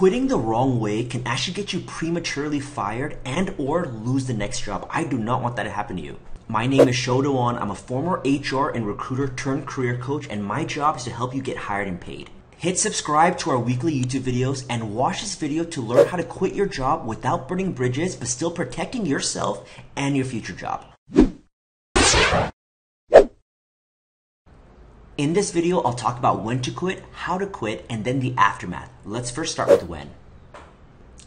Quitting the wrong way can actually get you prematurely fired and or lose the next job. I do not want that to happen to you. My name is Shodowan. I'm a former HR and recruiter turned career coach, and my job is to help you get hired and paid. Hit subscribe to our weekly YouTube videos and watch this video to learn how to quit your job without burning bridges but still protecting yourself and your future job. In this video, I'll talk about when to quit, how to quit, and then the aftermath. Let's first start with when.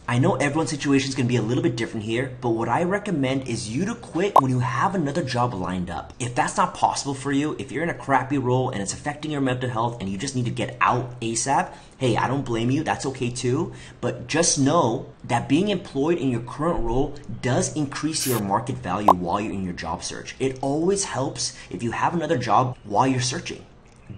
I know everyone's situation is going to be a little bit different here, but what I recommend is you to quit when you have another job lined up. If that's not possible for you, if you're in a crappy role and it's affecting your mental health and you just need to get out ASAP, hey, I don't blame you. That's okay too. But just know that being employed in your current role does increase your market value while you're in your job search. It always helps if you have another job while you're searching.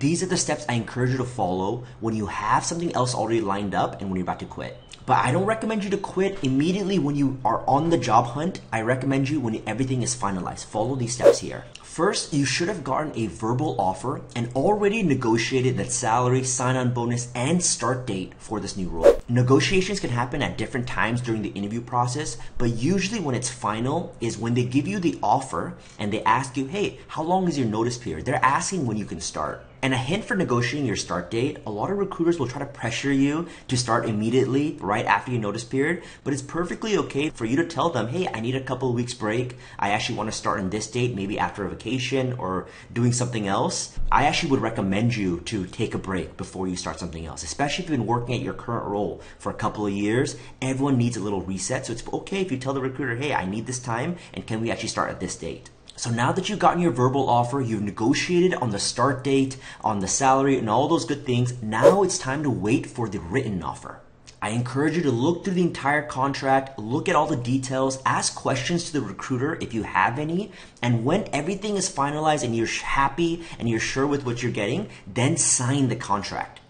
These are the steps I encourage you to follow when you have something else already lined up and when you're about to quit. But I don't recommend you to quit immediately when you are on the job hunt. I recommend you when everything is finalized. Follow these steps here. First, you should have gotten a verbal offer and already negotiated that salary, sign-on bonus, and start date for this new role. Negotiations can happen at different times during the interview process, but usually when it's final is when they give you the offer and they ask you, hey, how long is your notice period? They're asking when you can start. And a hint for negotiating your start date, a lot of recruiters will try to pressure you to start immediately right after your notice period, but it's perfectly okay for you to tell them, hey, I need a couple of weeks break. I actually want to start on this date, maybe after a vacation or doing something else. I actually would recommend you to take a break before you start something else, especially if you've been working at your current role for a couple of years. Everyone needs a little reset, so it's okay if you tell the recruiter, hey, I need this time, and can we actually start at this date? So now that you've gotten your verbal offer, you've negotiated on the start date, on the salary, and all those good things, now it's time to wait for the written offer. I encourage you to look through the entire contract, look at all the details, ask questions to the recruiter if you have any, and when everything is finalized and you're happy and you're sure with what you're getting, then sign the contract.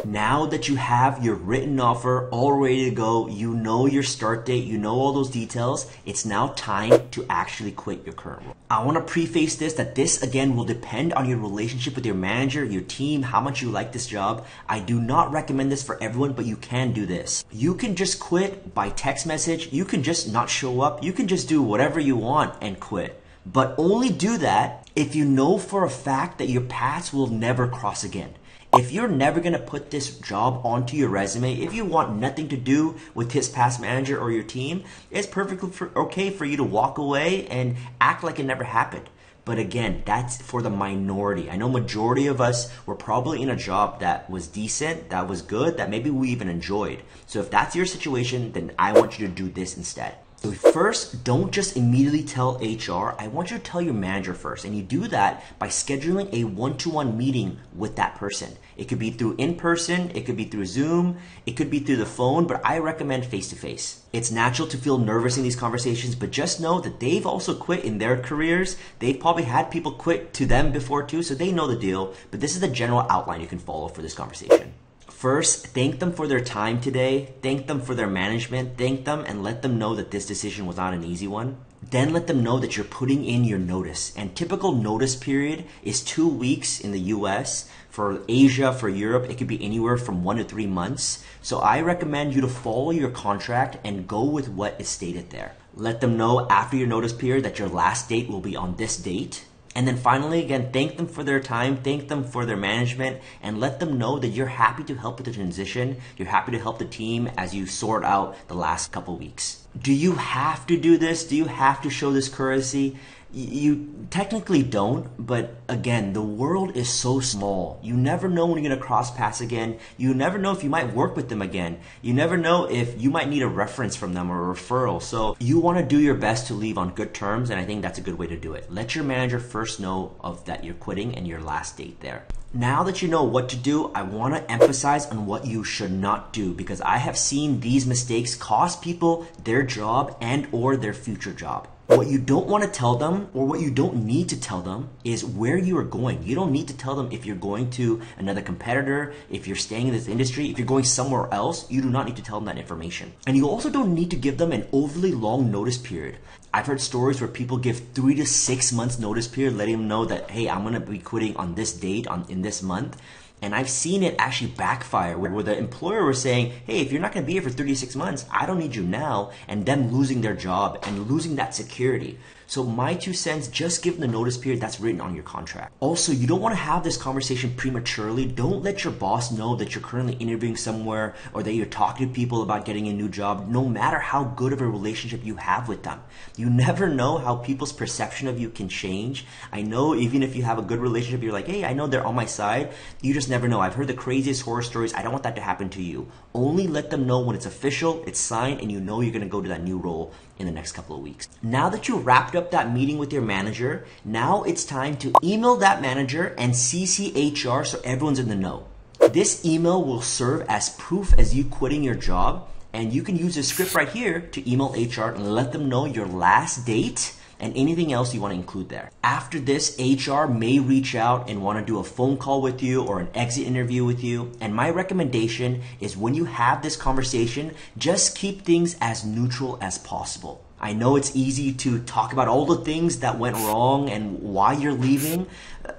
Now that you have your written offer all ready to go, you know your start date, you know all those details, it's now time to actually quit your current role. I want to preface this that this again will depend on your relationship with your manager, your team, how much you like this job. I do not recommend this for everyone, but you can do this. You can just quit by text message, you can just not show up, you can just do whatever you want and quit. But only do that if you know for a fact that your paths will never cross again. If you're never going to put this job onto your resume, if you want nothing to do with his past manager or your team, it's perfectly okay for you to walk away and act like it never happened. But again, that's for the minority. I know majority of us were probably in a job that was decent, that was good, that maybe we even enjoyed. So if that's your situation, then I want you to do this instead. So first, don't just immediately tell HR. I want you to tell your manager first. And you do that by scheduling a one-to-one meeting with that person. It could be through in-person, it could be through Zoom, it could be through the phone, but I recommend face-to-face. It's natural to feel nervous in these conversations, but just know that they've also quit in their careers. They've probably had people quit to them before too, so they know the deal. But this is the general outline you can follow for this conversation. First, thank them for their time today, thank them for their management, thank them and let them know that this decision was not an easy one. Then let them know that you're putting in your notice. And typical notice period is 2 weeks in the US. For Asia, for Europe, it could be anywhere from 1 to 3 months. So I recommend you to follow your contract and go with what is stated there. Let them know after your notice period that your last date will be on this date. And then finally, again, thank them for their time, thank them for their management, and let them know that you're happy to help with the transition. You're happy to help the team as you sort out the last couple weeks. Do you have to do this? Do you have to show this courtesy? You technically don't, but again, the world is so small. You never know when you're going to cross paths again. You never know if you might work with them again. You never know if you might need a reference from them or a referral. So you want to do your best to leave on good terms, and I think that's a good way to do it. Let your manager first know of that you're quitting and your last date there. Now that you know what to do, I want to emphasize on what you should not do, because I have seen these mistakes cost people their job and or their future job. What you don't want to tell them, or what you don't need to tell them, is where you are going. You don't need to tell them if you're going to another competitor, if you're staying in this industry, if you're going somewhere else. You do not need to tell them that information. And you also don't need to give them an overly long notice period. I've heard stories where people give 3 to 6 months notice period, letting them know that, hey, I'm going to be quitting on this date, in this month. And I've seen it actually backfire where the employer was saying, hey, if you're not going to be here for 36 months, I don't need you now, and them losing their job and losing that security. So my 2 cents, just give them the notice period that's written on your contract. Also, you don't want to have this conversation prematurely. Don't let your boss know that you're currently interviewing somewhere or that you're talking to people about getting a new job, no matter how good of a relationship you have with them. You never know how people's perception of you can change. I know even if you have a good relationship, you're like, hey, I know they're on my side. You just never know. I've heard the craziest horror stories. I don't want that to happen to you. Only let them know when it's official, it's signed, and you know you're going to go to that new role in the next couple of weeks. Now that you wrapped up that meeting with your manager, now it's time to email that manager and CC HR so everyone's in the know. This email will serve as proof as you quitting your job, and you can use this script right here to email HR and let them know your last date and anything else you want to include there. After this, HR may reach out and want to do a phone call with you or an exit interview with you. And my recommendation is when you have this conversation, just keep things as neutral as possible. I know it's easy to talk about all the things that went wrong and why you're leaving,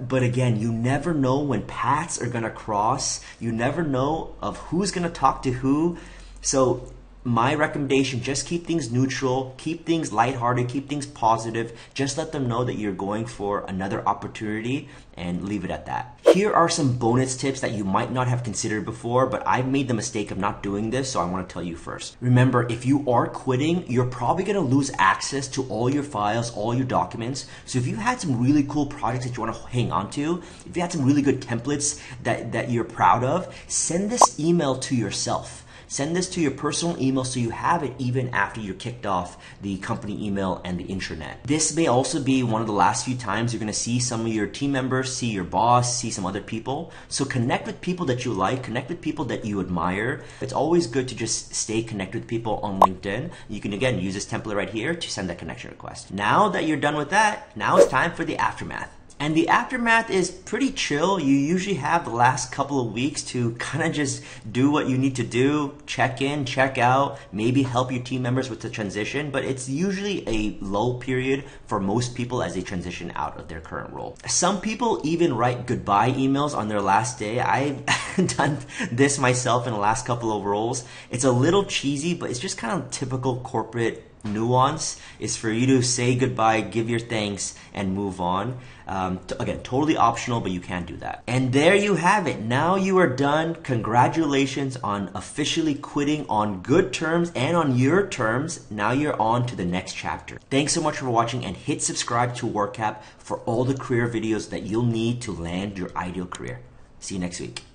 but again, you never know when paths are gonna cross. You never know of who's gonna talk to who. So my recommendation, just keep things neutral, keep things lighthearted, keep things positive. Just let them know that you're going for another opportunity and leave it at that. Here are some bonus tips that you might not have considered before, but I've made the mistake of not doing this, so I want to tell you first. Remember, if you are quitting, you're probably going to lose access to all your files, all your documents. So if you had some really cool projects that you want to hang on to, if you had some really good templates that you're proud of, send this email to yourself. Send this to your personal email so you have it even after you're kicked off the company email and the intranet. This may also be one of the last few times you're going to see some of your team members, see your boss, see some other people. So connect with people that you like, connect with people that you admire. It's always good to just stay connected with people on LinkedIn. You can again use this template right here to send that connection request. Now that you're done with that, now it's time for the aftermath. And the aftermath is pretty chill. You usually have the last couple of weeks to kind of just do what you need to do, check in, check out, maybe help your team members with the transition, but it's usually a lull period for most people as they transition out of their current role. Some people even write goodbye emails on their last day. I've done this myself in the last couple of roles. It's a little cheesy, but it's just kind of typical corporate nuance is for you to say goodbye, give your thanks, and move on. Again, totally optional, but you can do that. And there you have it. Now you are done. Congratulations on officially quitting on good terms and on your terms. Now you're on to the next chapter. Thanks so much for watching, and hit subscribe to WorkCap for all the career videos that you'll need to land your ideal career. See you next week.